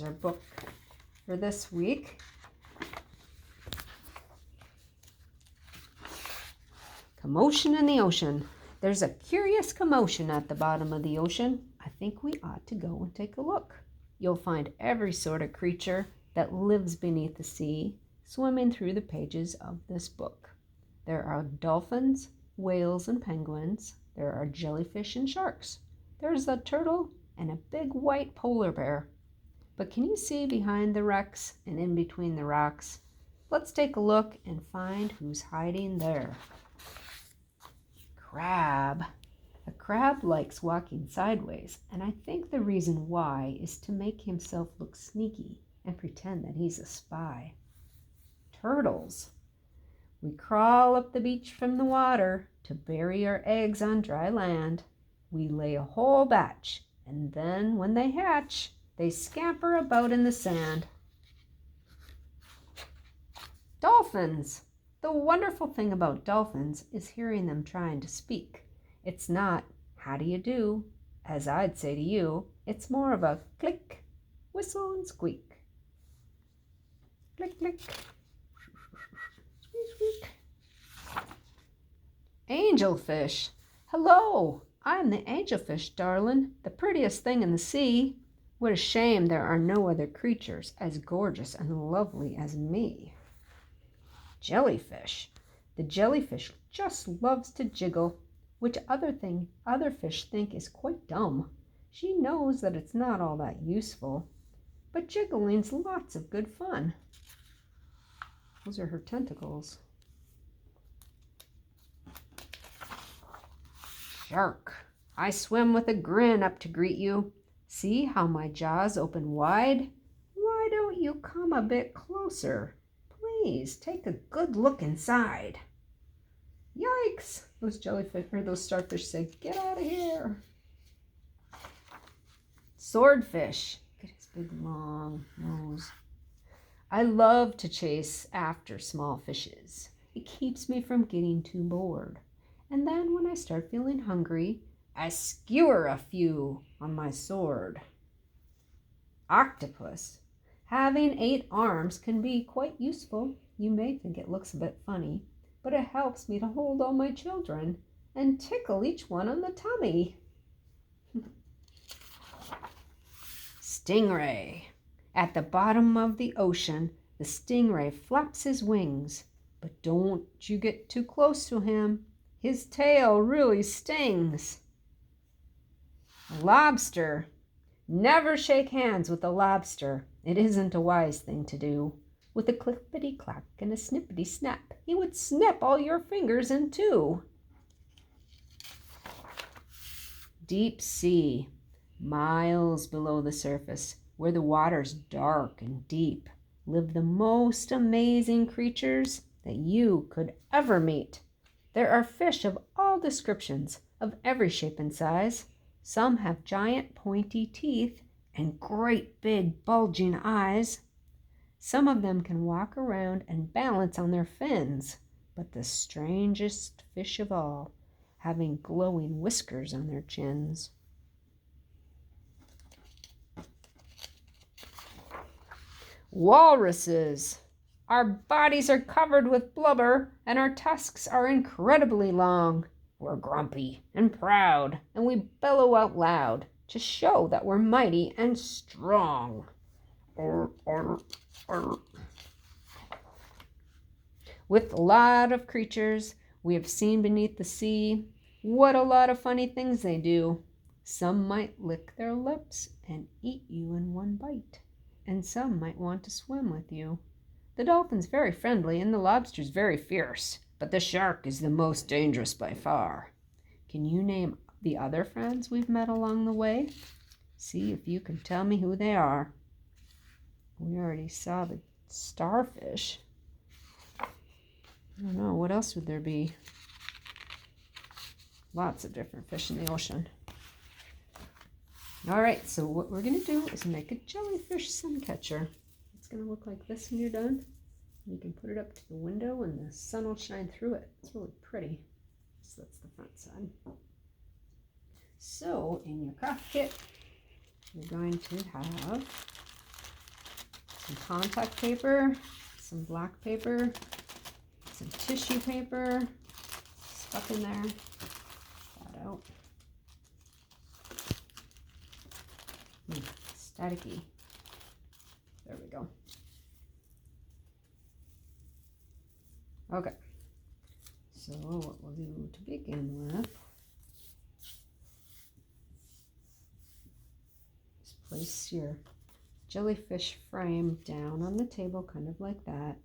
Here's our book for this week. Commotion in the ocean. There's a curious commotion at the bottom of the ocean. I think we ought to go and take a look. You'll find every sort of creature that lives beneath the sea swimming through the pages of this book. There are dolphins, whales, and penguins. There are jellyfish and sharks. There's a turtle and a big white polar bear. But can you see behind the wrecks and in between the rocks? Let's take a look and find who's hiding there. Crab. A crab likes walking sideways, and I think the reason why is to make himself look sneaky and pretend that he's a spy. Turtles. We crawl up the beach from the water to bury our eggs on dry land. We lay a whole batch, and then when they hatch, they scamper about in the sand. Dolphins. The wonderful thing about dolphins is hearing them trying to speak. It's not, how do you do, as I'd say to you. It's more of a click, whistle, and squeak. Click, click, squeak, squeak. Angelfish. Hello, I'm the angelfish, darling, the prettiest thing in the sea. What a shame there are no other creatures as gorgeous and lovely as me. Jellyfish. The jellyfish just loves to jiggle, which other fish think is quite dumb. She knows that it's not all that useful, but jiggling's lots of good fun. Those are her tentacles. Shark. I swim with a grin up to greet you. See how my jaws open wide? Why don't you come a bit closer? Please take a good look inside. Yikes! Those jellyfish or those starfish say, get out of here. Swordfish. Look at his big long nose. I love to chase after small fishes. It keeps me from getting too bored. And then when I start feeling hungry, I skewer a few on my sword. Octopus. Having 8 arms can be quite useful. You may think it looks a bit funny, but it helps me to hold all my children and tickle each one on the tummy. Stingray. At the bottom of the ocean, the stingray flaps his wings, but don't you get too close to him. His tail really stings. Lobster. Never shake hands with a lobster. It isn't a wise thing to do. With a clippity-clack and a snippity-snap, he would snap all your fingers in two. Deep sea. Miles below the surface, where the water's dark and deep, live the most amazing creatures that you could ever meet. There are fish of all descriptions, of every shape and size. Some have giant pointy teeth and great big bulging eyes. Some of them can walk around and balance on their fins, but the strangest fish of all, having glowing whiskers on their chins. Walruses. Our bodies are covered with blubber, and our tusks are incredibly long. We're grumpy and proud, and we bellow out loud to show that we're mighty and strong. With a lot of creatures we have seen beneath the sea, what a lot of funny things they do. Some might lick their lips and eat you in one bite, and some might want to swim with you. The dolphin's very friendly and the lobster's very fierce, but the shark is the most dangerous by far. Can you name the other friends we've met along the way? See if you can tell me who they are. We already saw the starfish. I don't know, what else would there be? Lots of different fish in the ocean. All right, so what we're going to do is make a jellyfish sun catcher. It's going to look like this when you're done. You can put it up to the window and the sun will shine through it. It's really pretty. So that's the front side. So in your craft kit, you're going to have some contact paper, some black paper, some tissue paper stuck in there. That out. Staticky. There we go. Okay. So what we'll do to begin with is place your jellyfish frame down on the table, kind of like that.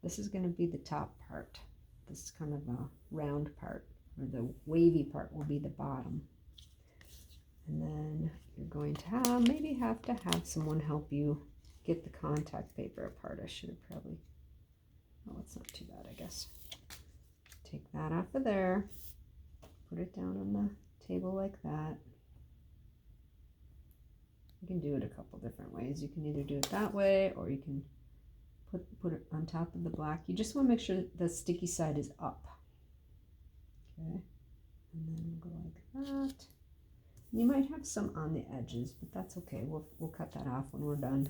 This is going to be the top part. This is kind of a round part, or the wavy part will be the bottom. And then you're going to maybe have to have someone help you get the contact paper apart. I should have probably, oh, it's not too bad, I guess. Take that off of there, put it down on the table like that. You can do it a couple different ways. You can either do it that way, or you can put it on top of the black. You just want to make sure that the sticky side is up. Okay, and then we'll go like that. You might have some on the edges, but that's okay. We'll cut that off when we're done.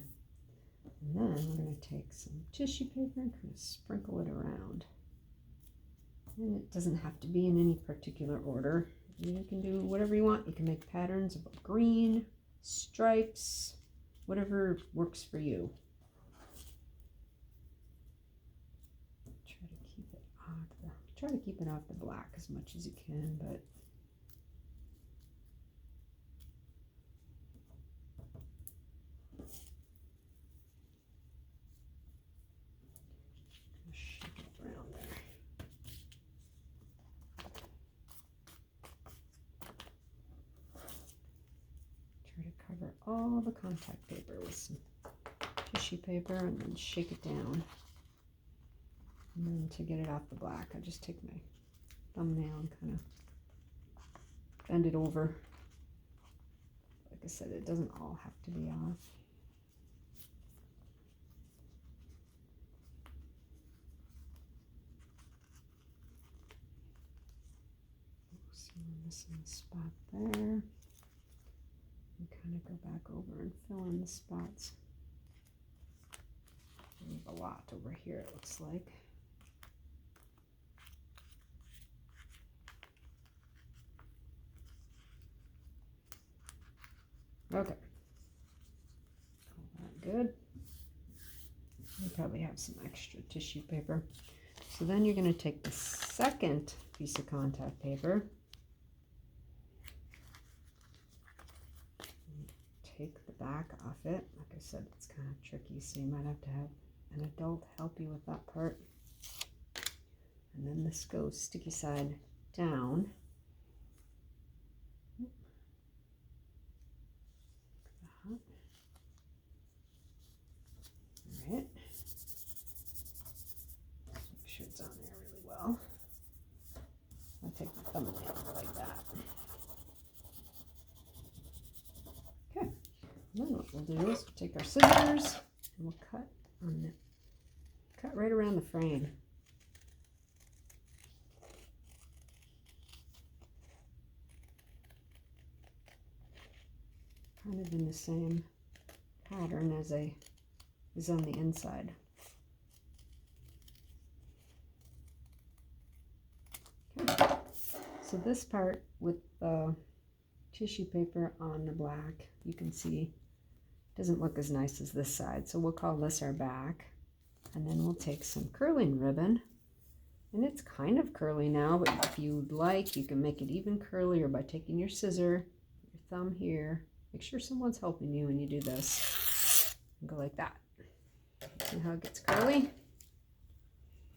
And then we're going to take some tissue paper and kind of sprinkle it around. And it doesn't have to be in any particular order. You can do whatever you want. You can make patterns of green, stripes, whatever works for you. Try to keep it off the black as much as you can, but shake it around there. Try to cover all the contact paper with some tissue paper and then shake it down. And then to get it off the black, I just take my thumbnail and kind of bend it over. Like I said, it doesn't all have to be off. So I'm missing a spot there. And kind of go back over and fill in the spots. Leave a lot over here, it looks like. Okay, all that good. You probably have some extra tissue paper. So then you're going to take the second piece of contact paper, take the back off it. Like I said, it's kind of tricky, so you might have to have an adult help you with that part. And then this goes sticky side down. Alright, make sure it's on there really well. I'll take my thumbnail like that. Okay, and then what we'll do is we'll take our scissors and we'll cut right around the frame. Kind of in the same pattern as is on the inside. Okay. So this part with the tissue paper on the black, you can see doesn't look as nice as this side. So we'll call this our back. And then we'll take some curling ribbon. And it's kind of curly now, but if you'd like, you can make it even curlier by taking your scissor, your thumb here. Make sure someone's helping you when you do this. And go like that. See how it gets curly?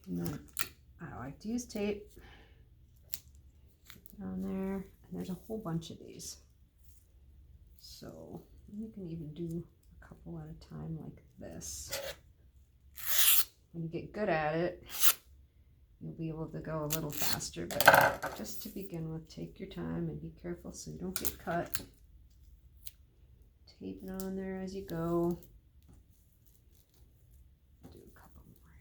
And then I like to use tape. Put it on there. And there's a whole bunch of these. So you can even do a couple at a time like this. When you get good at it, you'll be able to go a little faster. But just to begin with, take your time and be careful so you don't get cut. Tape it on there as you go. Do a couple more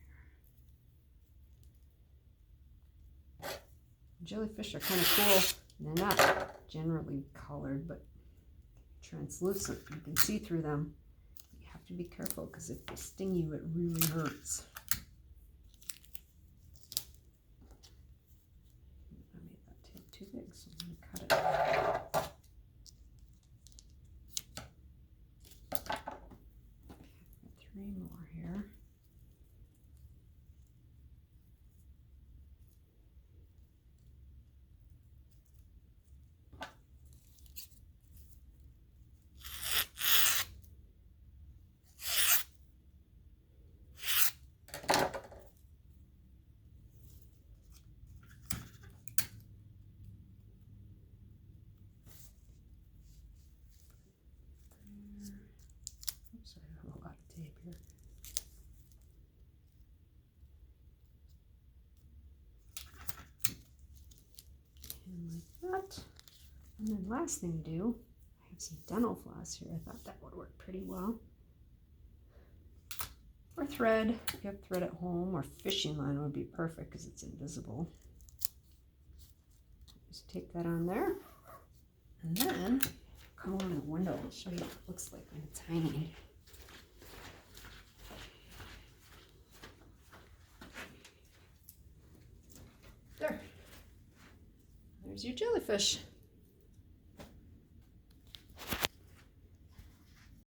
here. Jellyfish are kind of cool. They're not generally colored, but translucent. You can see through them. You have to be careful because if they sting you, it really hurts. I made that tail too big, so I'm going to cut it. Got 3 more here. Oops, I have a lot of tape here. And like that. And then last thing to do, I have some dental floss here. I thought that would work pretty well. Or thread, if you have thread at home, or fishing line would be perfect because it's invisible. Just take that on there. And then come on the window and show you what it looks like when it's hanging. There. There's your jellyfish.